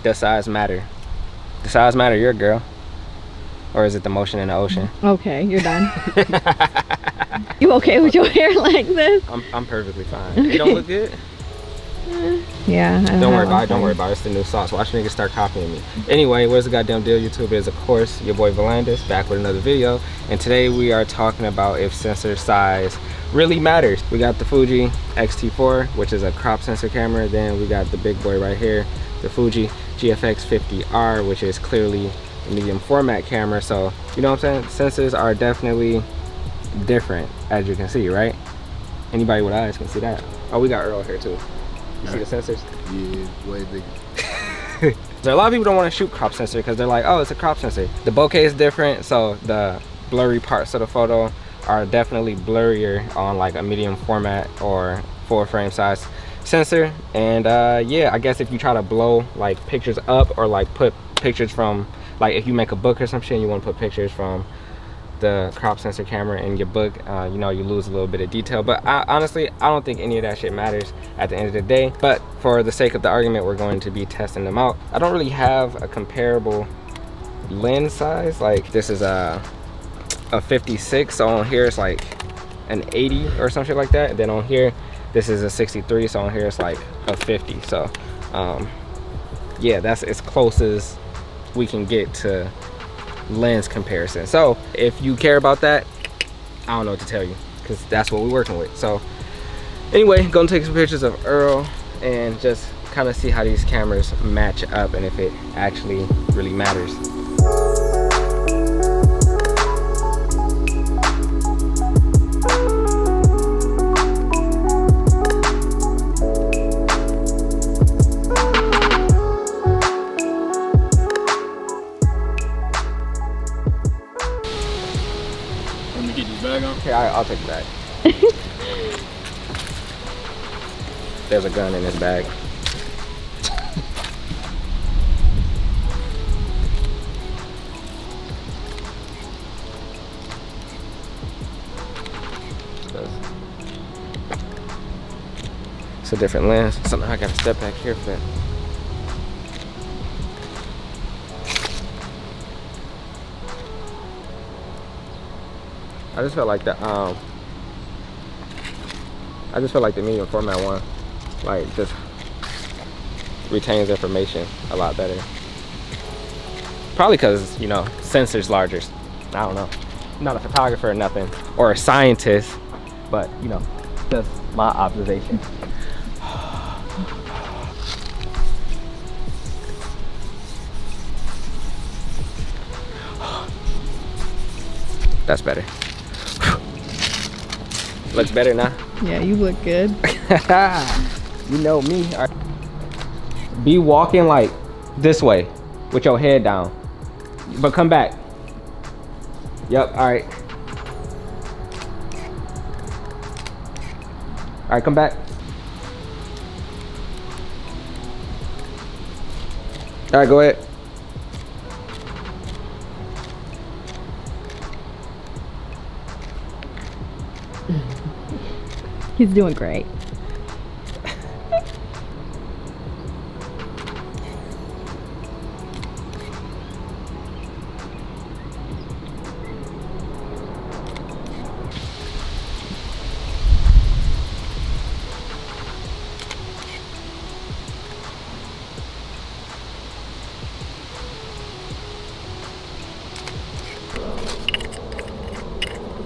Does size matter? Does size matter? You're a girl. Or is it the motion in the ocean? Okay, you're done. You okay with your hair like this? I'm perfectly fine. Okay. You don't look good? Yeah. Don't worry about it. Don't worry about it. It's the new sauce. Watch niggas start copying me. Anyway, where's the goddamn deal, YouTube? Is of course your boy Vuhlandes back with another video. And today we are talking about if sensor size really matters. We got the Fuji X-T4, which is a crop sensor camera. Then we got the big boy right here, the Fuji GFX50R, which is clearly a medium format camera. So you know what I'm saying? Sensors are definitely different, as you can see, right? Anybody with eyes can see that. Oh, we got Earl here too. You see the sensors? Yeah, way bigger. So a lot of people don't want to shoot crop sensor because they're like, oh, it's a crop sensor. The bokeh is different, so the blurry parts of the photo are definitely blurrier on like a medium format or full frame size sensor. And yeah, I guess if you try to blow like pictures up or like put pictures from, like if you make a book or some shit and you want to put pictures from the crop sensor camera in your book, you know, you lose a little bit of detail. But honestly, I don't think any of that shit matters at the end of the day. But for the sake of the argument, we're going to be testing them out. I don't really have a comparable lens size. Like this is a 56, so on here it's like an 80 or some shit like that. And then on here, this is a 63, so on here it's like a 50. So yeah, that's as close as we can get to lens comparison. So if you care about that, I don't know what to tell you, because that's what we're working with. So anyway, gonna take some pictures of Earl and just kind of see how these cameras match up and if it actually really matters. Okay, I'll take the bag. There's a gun in this bag. It's a different lens. Somehow I gotta step back here for that. I just felt like the medium format one, like, just retains information a lot better. Probably because, you know, sensors larger. I don't know. I'm not a photographer or nothing, or a scientist, but you know, just my observation. That's better. Looks better now. Yeah, you look good. You know me. All right. Be walking like this way with your head down, but come back. Yep. All right. All right, come back. All right, go ahead. He's doing great.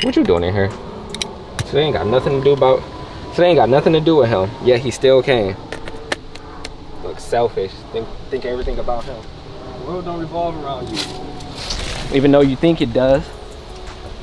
What you doing in here? Today ain't got nothing to do about. Today ain't got nothing to do with him. Yet he still came. Look selfish. Think everything about him. The world don't revolve around you. Even though you think it does.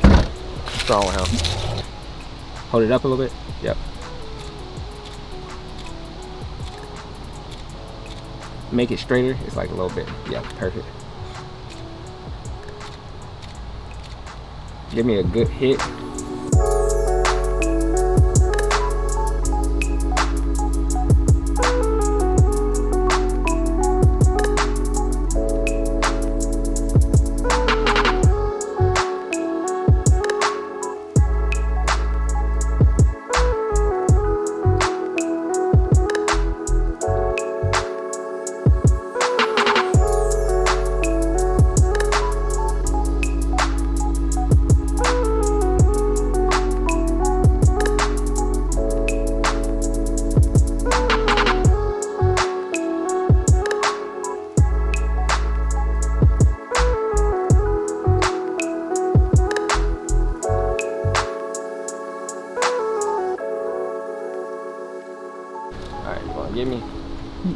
What's wrong with him? Hold it up a little bit. Yep. Make it straighter. It's like a little bit. Yeah, perfect. Give me a good hit.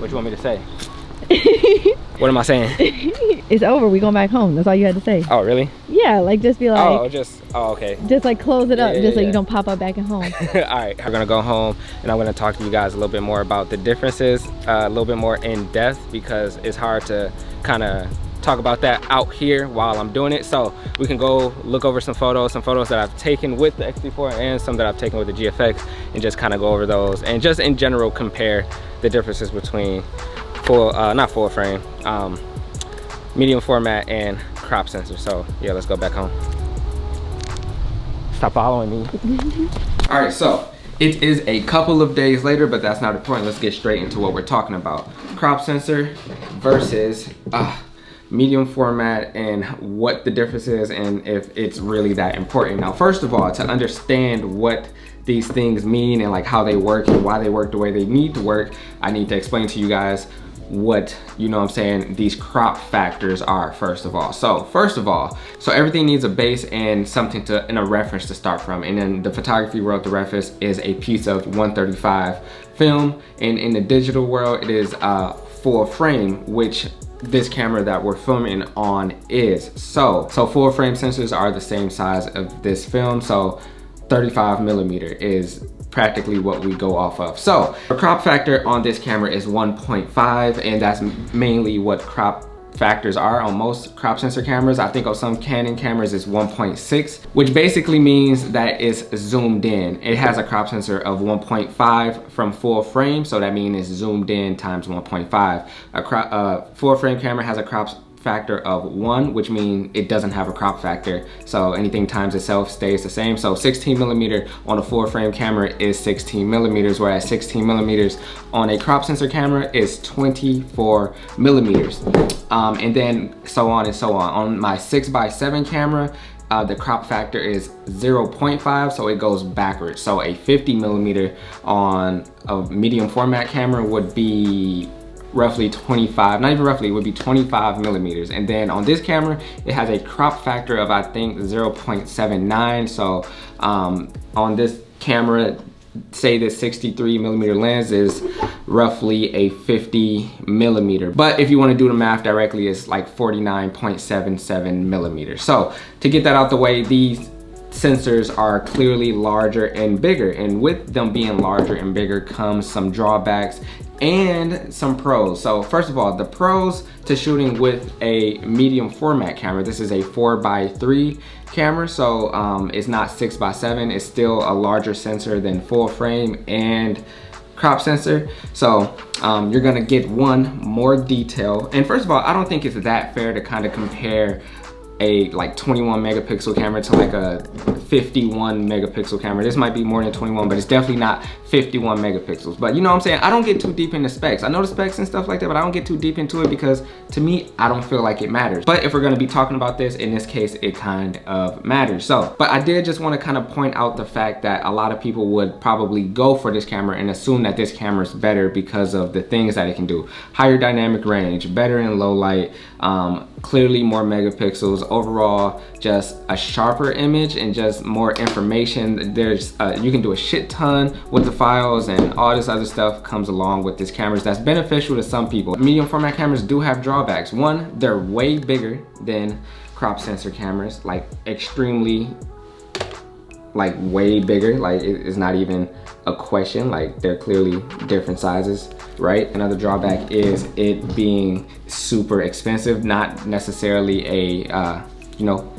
What you want me to say? What am I saying? It's over. We going back home. That's all you had to say. Oh, really? Yeah, like just be like. Oh, okay. Just like close it up, Yeah, just so yeah. you don't pop up back at home. All right, we're gonna go home and I'm gonna talk to you guys a little bit more about the differences, a little bit more in depth, because it's hard to kind of talk about that out here while I'm doing it. So we can go look over some photos that I've taken with the X-T4 and some that I've taken with the GFX, and just kind of go over those and just in general compare the differences between not full frame, medium format and crop sensor. So yeah, let's go back home. Stop following me. All right, so it is a couple of days later, but that's not the point. Let's get straight into what we're talking about. Crop sensor versus medium format, and what the difference is and if it's really that important. Now, first of all, to understand what these things mean and like how they work and why they work the way they need to work, I need to explain to you guys what, you know what I'm saying, these crop factors are first of all. So everything needs a base and something and a reference to start from. And in the photography world, the reference is a piece of 135 film. And in the digital world, it is full frame, which this camera that we're filming on is. So full frame sensors are the same size of this film. So 35 millimeter is practically what we go off of. So the crop factor on this camera is 1.5, and that's mainly what crop factors are on most crop sensor cameras. I think on some Canon cameras it's 1.6, which basically means that it's zoomed in. It has a crop sensor of 1.5 from full frame, so that means it's zoomed in times 1.5. A full frame camera has a crop factor of 1, which means it doesn't have a crop factor, so anything times itself stays the same. So 16 millimeter on a full frame camera is 16 millimeters, whereas 16 millimeters on a crop sensor camera is 24 millimeters, and then so on and so on. On my 6x7 camera, the crop factor is 0.5, so it goes backwards. So a 50 millimeter on a medium format camera would be roughly 25, not even roughly, it would be 25 millimeters. And then on this camera, it has a crop factor of, I think, 0.79. So on this camera, say this 63 millimeter lens is roughly a 50 millimeter. But if you want to do the math directly, it's like 49.77 millimeters. So to get that out the way, these sensors are clearly larger and bigger, and with them being larger and bigger comes some drawbacks and some pros. So first of all, the pros to shooting with a medium format camera, this is a 4x3 camera, so it's not 6x7, it's still a larger sensor than full frame and crop sensor. So you're gonna get more detail. And first of all, I don't think it's that fair to kind of compare a like 21 megapixel camera to like a 51 megapixel camera. This might be more than 21, but it's definitely not 51 megapixels. But you know what I'm saying? I don't get too deep into specs. I know the specs and stuff like that, but I don't get too deep into it because to me, I don't feel like it matters. But if we're gonna be talking about this, in this case, it kind of matters. So, but I did just wanna kind of point out the fact that a lot of people would probably go for this camera and assume that this camera is better because of the things that it can do. Higher dynamic range, better in low light, clearly more megapixels, overall just a sharper image and just more information. There's you can do a shit ton with the files, and all this other stuff comes along with this camera that's beneficial to some people. Medium format cameras do have drawbacks. One, they're way bigger than crop sensor cameras, like extremely, like way bigger. Like it's not even a question, like they're clearly different sizes, right? Another drawback is it being super expensive, not necessarily a you know,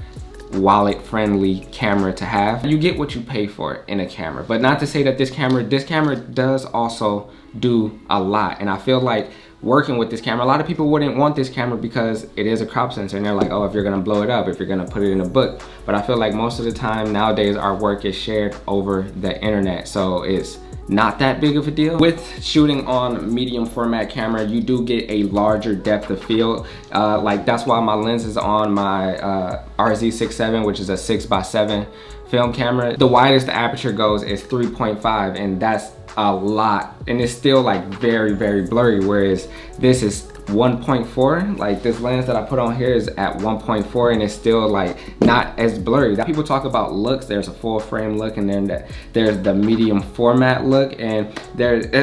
wallet friendly camera to have. You get what you pay for in a camera, but not to say that this camera does also do a lot. And I feel like working with this camera, a lot of people wouldn't want this camera because it is a crop sensor, and they're like, oh, if you're gonna blow it up, if you're gonna put it in a book. But I feel like most of the time nowadays our work is shared over the internet, so it's not that big of a deal. With shooting on medium format camera, you do get a larger depth of field. Like that's why my lens is on my RZ67, which is a 6x7 film camera. The widest the aperture goes is 3.5, and that's a lot, and it's still like very, very blurry, whereas this is 1.4. Like this lens that I put on here is at 1.4, and it's still like not as blurry. People talk about looks. There's a full frame look, and then there's the medium format look, and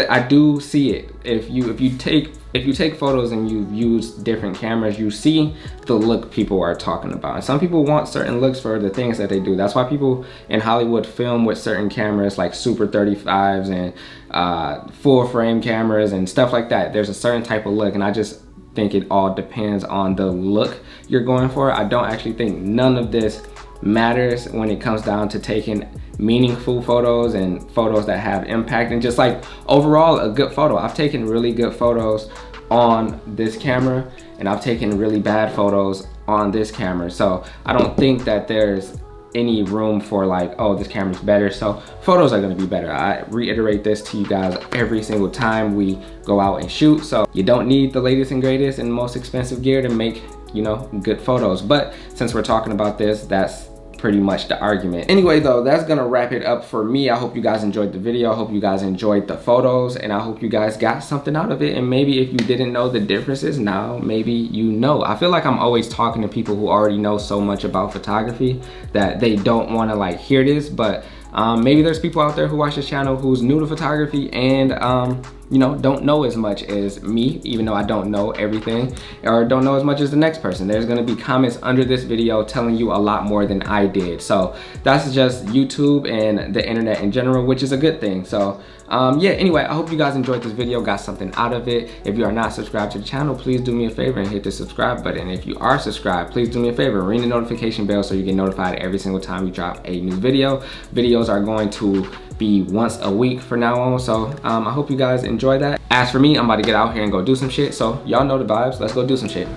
I do see it. If you take If you take photos and you've used different cameras, you see the look people are talking about. And some people want certain looks for the things that they do. That's why people in Hollywood film with certain cameras like Super 35s and full frame cameras and stuff like that. There's a certain type of look, and I just think it all depends on the look you're going for. I don't actually think none of this matters when it comes down to taking meaningful photos and photos that have impact, and just like overall a good photo. I've taken really good photos on this camera, and I've taken really bad photos on this camera. So I don't think that there's any room for like, oh, this camera's better, so photos are gonna be better. I reiterate this to you guys every single time we go out and shoot. So you don't need the latest and greatest and most expensive gear to make, you know, good photos. But since we're talking about this, that's pretty much the argument. Anyway though, that's gonna wrap it up for me. I hope you guys enjoyed the video. I hope you guys enjoyed the photos, and I hope you guys got something out of it. And maybe if you didn't know the differences, now maybe you know. I feel like I'm always talking to people who already know so much about photography that they don't want to like hear this, but maybe there's people out there who watch this channel who's new to photography and you know, don't know as much as me, even though I don't know everything, or don't know as much as the next person. There's gonna be comments under this video telling you a lot more than I did. So that's just YouTube and the internet in general, which is a good thing. So yeah, anyway, I hope you guys enjoyed this video, got something out of it. If you are not subscribed to the channel, please do me a favor and hit the subscribe button. If you are subscribed, please do me a favor, ring the notification bell so you get notified every single time we drop a new video. Videos are going to be once a week from now on, so I hope you guys enjoy that. As for me, I'm about to get out here and go do some shit, so y'all know the vibes. Let's go do some shit.